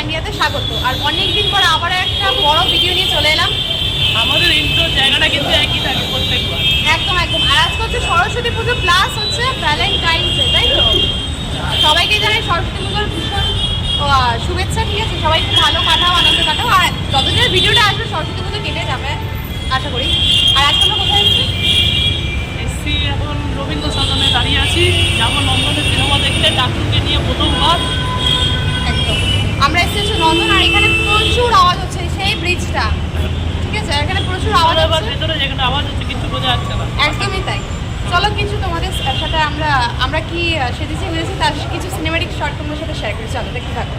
ইন্ডিয়াতে স্বাগত। আর অনেকদিন পর আবার একটা বড় ভিডিও নিয়ে চলে এলাম। আমাদের ইন্ট্রো জায়গাটা কিন্তু একই থাকে প্রত্যেকবার। একদম একদম। আর আজকে হচ্ছে সরস্বতী পুজো প্লাস হচ্ছে ভ্যালেন্টাইন্স ডে, তাই তো? সবাইকে জানাই সরস্বতী পুজোর ভীষণ শুভেচ্ছা। ঠিক আছে, সবাই খুব ভালো কাটাও, আনন্দ কাটাও। আর যতদিনের ভিডিওটা আসবে সরস্বতী পুজো কেটে যাবে আশা করি। আর আজকে আমরা কোথায় এসছি এখন রবীন্দ্র সদনে দাঁড়িয়ে আছি, যাবো নন্দনের সিনেমা দেখতে ডাক্তারকে নিয়ে প্রথমবার। একদম আমরা এসেছি নন্দন। আর এখানে প্রচুর আওয়াজ হচ্ছে, সেই ব্রিজটা, ঠিক আছে, এখানে প্রচুর আওয়াজ এবার হচ্ছে। ভেতরে যেখানে আওয়াজ হচ্ছে কিছু বোঝা যাচ্ছে না। একদমই তাই। চলো কিছু তোমাদের সাথে আমরা কি সেজেছি বুঝেছি তার কিছু সিনেমাটিক শর্ট তোমাদের সাথে শেয়ার করি। চলো দেখতে থাকো।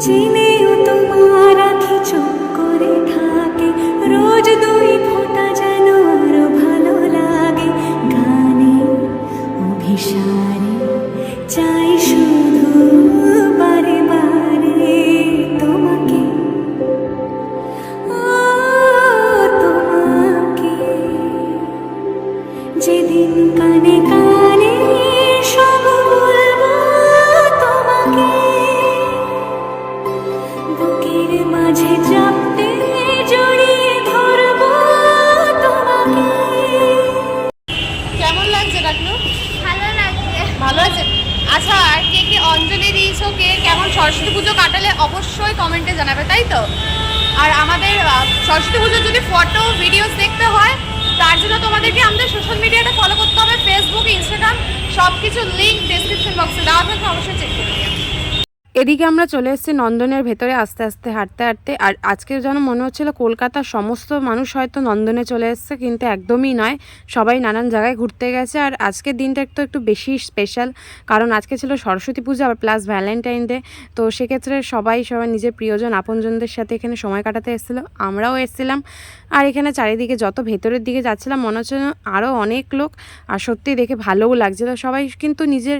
জেনেও তোমার আঁখি চুপ করে থাকে, রোজ দুই ফোঁটা যেন আরো ভালো লাগে। গানে অভিসারে চাই শুধু বারে বারে তোমাকে, ও তোমাকে। যেদিন কানে কানে সব বলবো তোমাকে, বুকের মাঝে চাপতে জড়িয়ে ধরবো তোমাকে। কেমন লাগছে ডাকলু? ভালো লাগছে। ভালো আছে। আচ্ছা, আর কে কে অঞ্জলি দিয়েছো, কে কেমন সরস্বতী পুজো কাটালে অবশ্যই কমেন্টে জানাবে, তাই তো? আর আমাদের সরস্বতী পুজোর যদি ফটো ভিডিওস দেখতে হয় তার জন্য তোমাদেরকে আমাদের সোশ্যাল মিডিয়াটা ফলো করতে হবে। ফেসবুক, ইনস্টাগ্রাম সব কিছু লিঙ্ক ডেসক্রিপশন বক্সে দেওয়া থাকবে, অবশ্যই চেক করে নিও। এদিকে আমরা চলে এসেছি নন্দনের ভেতরে আস্তে আস্তে হাঁটতে হাঁটতে। আর আজকের যেন মনে হচ্ছিল কলকাতার সমস্ত মানুষ হয়তো নন্দনে চলে এসছে, কিন্তু একদমই নয়। সবাই নানান জায়গায় ঘুরতে গেছে। আর আজকের দিনটা একটু বেশি স্পেশাল, কারণ আজকে ছিল সরস্বতী পূজা আর প্লাস ভ্যালেন্টাইন ডে। তো সেক্ষেত্রে সবাই নিজের প্রিয়জন আপনজনদের সাথে এখানে সময় কাটাতে এসেছিলো, আমরাও এসেছিলাম। আর এখানে চারিদিকে যত ভেতরের দিকে যাচ্ছিলাম মনে হচ্ছে আরও অনেক লোক। আর সত্যি দেখে ভালোও লাগছিল। সবাই কিন্তু নিজের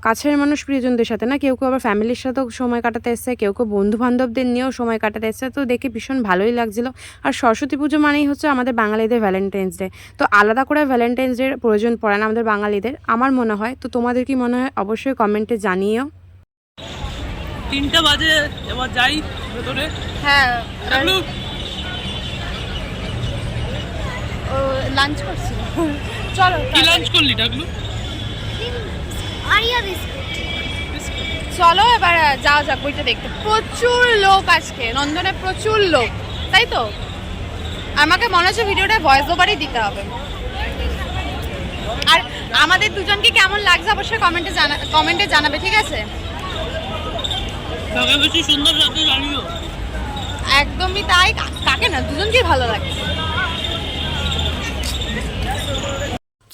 কাছের মানুষ প্রিয়জনদের সাথে না, কেউ কেউ আবার ফ্যামিলির সাথেও সময় কাটাতে এসছে, কেউ কেউ বন্ধু বান্ধবদের নিয়েও সময় কাটাতে এসছে। তো দেখে ভীষণ ভালোই লাগছিল। আর সরস্বতী পুজো মানেই হচ্ছে আমাদের বাঙালিদের ভ্যালেন্টাইন্স ডে। তো আলাদা করে ভ্যালেন্টাইন্স ডের প্রয়োজন পড়ে না আমাদের বাঙালিদের, আমার মনে হয়। তো তোমাদের কি মনে হয় অবশ্যই কমেন্টে জানিও। 3টা বাজে, এবার যাই ভেতরে। হ্যাঁ, ডাকলু, ও লাঞ্চ করছিল। চলো কি লাঞ্চ করলি ডাকলু? Area biscuit. চলো এবার যাওয়া যাক বইটা দেখতে। প্রচুর লোক আজকে নন্দনে, প্রচুর লোক, তাই তো? আমাকে মনে হচ্ছে ভিডিওটা ভয়েস ওভারই দিতে হবে। আর আমাদের দুজনকে কেমন লাগছে অবশ্যই কমেন্টে জানাবে, ঠিক আছে? কাকে বেশি সুন্দর লাগছে জানিও। একদমই তাই। কাকে না, দুজনকেই ভালো লাগে।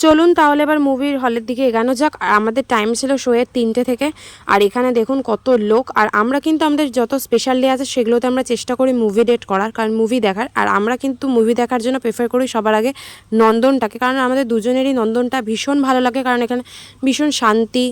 চলুন তাহলে এবার মুভির হলের দিকে এগানো যাক। আর আমাদের টাইম ছিল শোয়ের 3টে থেকে। আর এখানে দেখুন কত লোক। আর আমরা কিন্তু আমাদের যত স্পেশাল ডে আছে সেগুলোতে আমরা চেষ্টা করি মুভি ডেট করার, কারণ মুভি দেখার। আর আমরা কিন্তু মুভি দেখার জন্য প্রেফার করি সবার আগে নন্দনটাকে, কারণ আমাদের দুজনেরই নন্দনটা ভীষণ ভালো লাগে, কারণ এখানে ভীষণ শান্তি।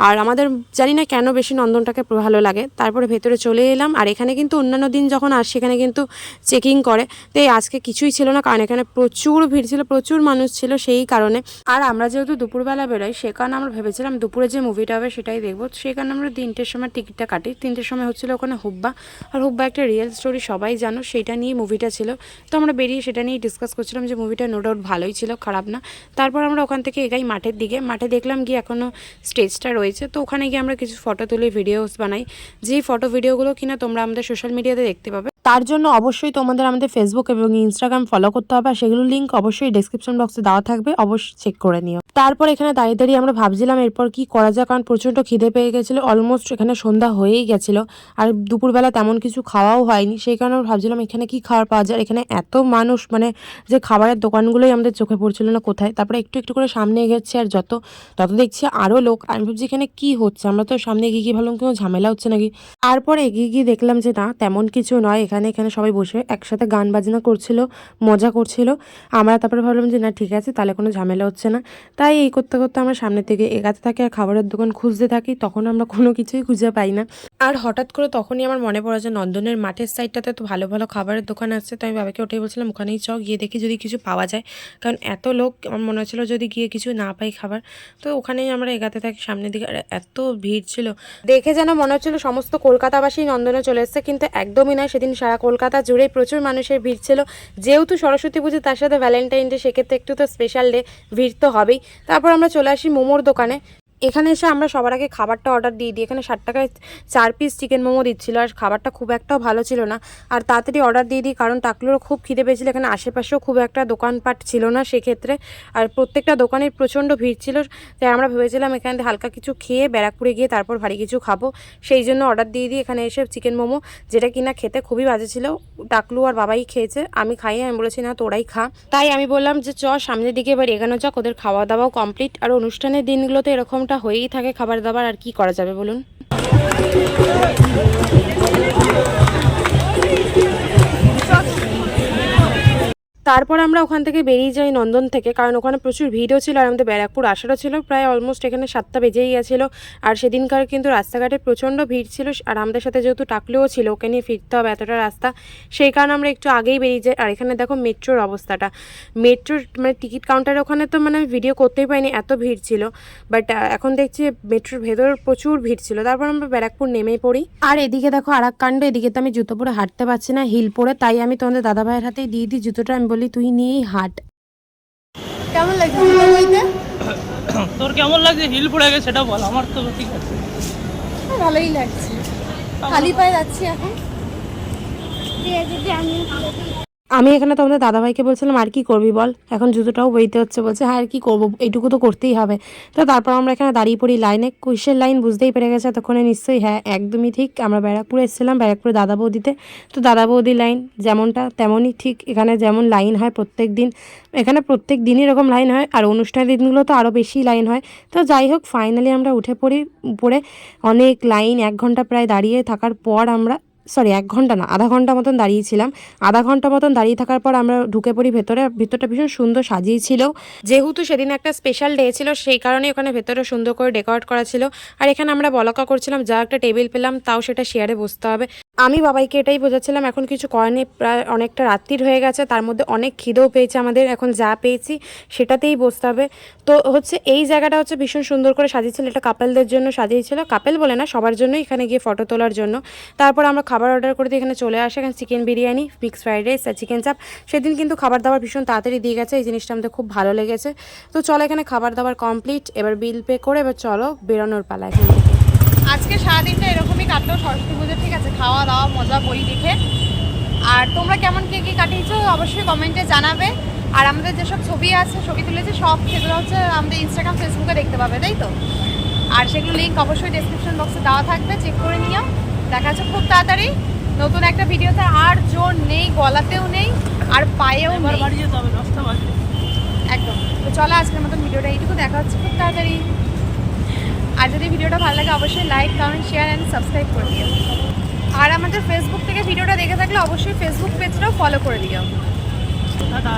আর আমাদের জানি না কেন বেশি নন্দনটাকে ভালো লাগে। তারপরে ভেতরে চলে এলাম। আর এখানে কিন্তু অন্যান্য দিন যখন আসে সেখানে কিন্তু চেকিং করে। তো এই আজকে কিছুই ছিল না, কারণ এখানে প্রচুর ভিড় ছিল, প্রচুর মানুষ ছিল সেই কারণে। আর আমরা যেহেতু দুপুরবেলা বেরোই সে কারণে আমরা ভেবেছিলাম দুপুরে যে মুভিটা হবে সেটাই দেখবো। সেই কারণে আমরা 3টের সময় টিকিটটা কাটি। 3টের সময় হচ্ছিলো ওখানে হুব্বা। আর হুব্বা একটা রিয়েল স্টোরি, সবাই জানো, সেইটা নিয়ে মুভিটা ছিল। তো আমরা বেরিয়ে সেটা নিয়ে ডিসকাস করছিলাম যে মুভিটা নো ডাউট ভালোই ছিল, খারাপ না। তারপর আমরা ওখান থেকে এগাই মাঠের দিকে। মাঠে দেখলাম গিয়ে এখনও স্টেজটা রয়েছে। তো ওখানে গিয়ে আমরা কিছু ফটো তুলে ভিডিওস বানাই, যেই ফটো ভিডিওগুলো কিনা তোমরা আমাদের সোশ্যাল মিডিয়াতে দেখতে পাবে। তার জন্য অবশ্যই তোমাদের আমাদের ফেসবুক এবং ইনস্টাগ্রাম ফলো করতে হবে। আর সেগুলোর লিঙ্ক অবশ্যই ডেসক্রিপশন বক্সে দেওয়া থাকবে, অবশ্যই চেক করে নিও। তারপর এখানে দাঁড়িয়ে দাঁড়িয়ে আমরা ভাবছিলাম এরপর কি করা যায়, কারণ প্রচণ্ড খিদে পেয়ে গেছিলো। অলমোস্ট এখানে সন্ধ্যা হয়েই গেছিলো। আর দুপুরবেলা তেমন কিছু খাওয়াও হয়নি। সেই কারণে আমরা ভাবছিলাম এখানে কি খাবার পাওয়া যায়। এখানে এত মানুষ, মানে যে খাবারের দোকানগুলোই আমাদের চোখে পড়ছিল না কোথায়। তারপরে একটু একটু করে সামনে এগোচ্ছি, আর যত দেখছি আরও লোক। আমি ভাবছি এখানে কি হচ্ছে। আমরা তো সামনে এগিয়ে গিয়ে ভাবলাম কোনো ঝামেলা হচ্ছে নাকি। তারপরে এগিয়ে গিয়ে দেখলাম যে না, তেমন কিছু নয়। এখানে এখানে সবাই বসে একসাথে গান বাজনা করছিল, মজা করছিল। আমরা তারপরে ভাবলাম যে না ঠিক আছে, তাহলে কোনো ঝামেলা হচ্ছে না। তাই এই করতে করতে আমরা সামনের দিকে এগাতে থাকি আর খাবারের দোকান খুঁজতে থাকি। তখন আমরা কোনো কিছুই খুঁজে পাই না। আর হঠাৎ করে তখনই আমার মনে পড়ে যে নন্দনের মাঠের সাইডটাতে তো ভালো ভালো খাবারের দোকান আছে। তো আমি বাবাকে ওটাই বলছিলাম ওখানেই গিয়ে দেখি যদি কিছু পাওয়া যায়, কারণ এত লোক আমার মনে হচ্ছিলো যদি গিয়ে কিছু না পাই খাবার। তো ওখানেই আমরা এগাতে থাকি সামনের দিকে। আর এত ভিড় ছিল, দেখে যেন মনে হচ্ছিল সমস্ত কলকাতাবাসী নন্দনে চলে এসছে, কিন্তু একদমই নয়। সেদিন সারা কলকাতা জুড়ে প্রচুর মানুষের ভিড় ছিল। যেহেতু সরস্বতী পুজো তার সাথে ভ্যালেন্টাইন ডে, সেক্ষেত্রে একটু তো স্পেশাল ডে, ভিড় তো হবেই। তারপর আমরা চলে আসি মোমোর দোকানে। এখানে এসে আমরা সবার আগে খাবারটা অর্ডার দিয়ে দিই। এখানে 60 টাকায় 4 পিস চিকেন মোমো দিচ্ছিল, আর খাবারটা খুব একটাও ভালো ছিল না। আর তাড়াতাড়ি অর্ডার দিয়ে দিই, কারণ টাকলুরও খুব খিদে পেয়েছিল। এখানে আশেপাশেও খুব একটা দোকানপাট ছিল না সেক্ষেত্রে, আর প্রত্যেকটা দোকানের প্রচণ্ড ভিড় ছিল। তাই আমরা ভেবেছিলাম এখানে হালকা কিছু খেয়ে ব্যারাকপুরে গিয়ে তারপর ভারী কিছু খাবো, সেই জন্য অর্ডার দিয়ে দিই এখানে এসে চিকেন মোমো, যেটা কিনা খেতে খুবই বাজে ছিল। টাকলু আর বাবাই খেয়েছে, আমি খাইনি। আমি বলেছি না তোরাই খা। তাই আমি বললাম যে সামনের দিকে এবার এগানো যাক, ওদের খাওয়া দাওয়াও কমপ্লিট। আর অনুষ্ঠানের দিনগুলোতে এরকমটা হয়েই থাকে খাবার দাবার, আর কি করা যাবে বলুন। তারপর আমরা ওখান থেকে বেরিয়ে যাই নন্দন থেকে, কারণ ওখানে প্রচুর ভিড়ও ছিল আর আমাদের ব্যারাকপুর আসারও ছিল। প্রায় অলমোস্ট এখানে 7টা বেজেই গেছিলো। আর সেদিনকার কিন্তু রাস্তাঘাটে প্রচণ্ড ভিড় ছিল, আর আমাদের সাথে যেহেতু টাকলেও ছিল, ওকে নিয়ে ফিরতে হবে এতটা রাস্তা, সেই কারণে আমরা একটু আগেই বেরিয়ে যাই। আর এখানে দেখো মেট্রোর অবস্থাটা, মেট্রোর মানে টিকিট কাউন্টারে ওখানে তো মানে আমি ভিডিও করতেই পারিনি, এত ভিড় ছিল। বাট এখন দেখছি মেট্রোর ভেতর প্রচুর ভিড় ছিল। তারপর আমরা ব্যারাকপুর নেমে পড়ি। আর এদিকে দেখো আর এক কাণ্ড, এদিকে তো আমি জুতো পরে হাঁটতে পারছি না, হিল পরে। তাই আমি তোমাদের দাদা ভাইয়ের হাতেই দিয়ে দিই জুতোটা। আমি বলি তুই নিয়েই হাঁট। কেমন লাগছে জুতো বইতে? তোর কেমন লাগছে? হিল পড়ে গেছে সেটা বল। আমার তো ঠিক আছে, ভালোই লাগছে। খালি পায়ে যাচ্ছি এখন। আমি এখানে তোমাদের দাদাভাইকে বলছিলাম আর কি করবি বল, এখন জুতোটাও বইতে হচ্ছে। বলছে হ্যাঁ আর কি করবো, এইটুকু তো করতেই হবে। তো তারপর আমরা এখানে দাঁড়িয়ে পড়ি লাইনে। কুইশের লাইন বুঝতেই পেরে গেছে তখনই নিশ্চয়ই। হ্যাঁ একদমই ঠিক, আমরা ব্যারাকপুরে এসেছিলাম, ব্যারাকপুরে দাদা বৌদিতে। তো দাদা বৌদি লাইন যেমনটা তেমনই ঠিক এখানে যেমন লাইন হয় প্রত্যেক দিন, এখানে প্রত্যেক দিনই এরকম লাইন হয়। আর অনুষ্ঠানের দিনগুলো তো আরও বেশি লাইন হয়। তো যাই হোক ফাইনালি আমরা উঠে পড়ি উপরে। অনেক লাইন, 1 ঘন্টা প্রায় দাঁড়িয়ে থাকার পর আমরা, 1 ঘন্টা না, আধা ঘন্টা মতন দাঁড়িয়েছিলাম। আধা ঘন্টা মতন দাঁড়িয়ে থাকার পর আমরা ঢুকে পড়ি ভেতরে। ভিতরটা ভীষণ সুন্দর সাজিয়েছিল, যেহেতু সেদিন একটা স্পেশাল ডে ছিল সেই কারণে ওখানে ভেতরে সুন্দর করে ডেকোরেট করা ছিল। আর এখানে আমরা বলাকা করছিলাম, যা একটা টেবিল পেলাম তাও সেটা শেয়ারে বসতে হবে। আমি বাবাইকে এটাই বোঝাচ্ছিলাম এখন কিছু করেনি, প্রায় অনেকটা রাত্রির হয়ে গেছে, তার মধ্যে অনেক খিদেও পেয়েছে আমাদের, এখন যা পেয়েছি সেটাতেই বসতে হবে। তো হচ্ছে এই জায়গাটা হচ্ছে ভীষণ সুন্দর করে সাজিয়েছিল, এটা কাপেলদের জন্য সাজিয়েছিল, কাপেল বলে না সবার জন্যই, এখানে গিয়ে ফটো তোলার জন্য। তারপর আমরা খাবার অর্ডার করে দিয়ে এখানে চলে আসে। এখানে chicken biryani, mix fried rice আর চিকেন চাপ। সেদিন কিন্তু খাবার দাবার ভীষণ তাড়াতাড়ি দিয়ে গেছে, এই জিনিসটা আমাদের খুব ভালো লেগেছে। তো চলো এখানে খাবার দাবার কমপ্লিট, এবার বিল পে করে এবার চলো বেরোনোর পালা এখান থেকে। আজকে সারাদিনটা এরকমই কাটলো সরস্বতী পুজো, ঠিক আছে, খাওয়া দাওয়া মজা বই দেখে। আর তোমরা কেমন কে কী কাটিয়েছো অবশ্যই কমেন্টে জানাবে। আর আমাদের যেসব ছবি আছে, ছবি তুলেছে সব, সেগুলো হচ্ছে আমাদের ইনস্টাগ্রাম ফেসবুকে দেখতে পাবে, তাই তো? আর সেগুলো লিঙ্ক অবশ্যই ডেসক্রিপশন বক্সে দেওয়া থাকবে, চেক করে নিও। দেখা যাচ্ছে খুব তাড়াতাড়ি নতুন একটা ভিডিওতে। আর জোর নেই, গলাতেও নেই আর পায়েও এবার নেই, বাড়ি যেতে হবে 10টা বাজে একদম। তো চলো আজকের মতন ভিডিওটা এইটুকু, দেখা হচ্ছে খুব তাড়াতাড়ি। আর যদি ভিডিওটা ভালো লাগে অবশ্যই like, comment, share and subscribe করে দিও। আর আমাদের ফেসবুক থেকে ভিডিওটা দেখে থাকলে অবশ্যই ফেসবুক পেজটাও ফলো করে দিও। টাটা।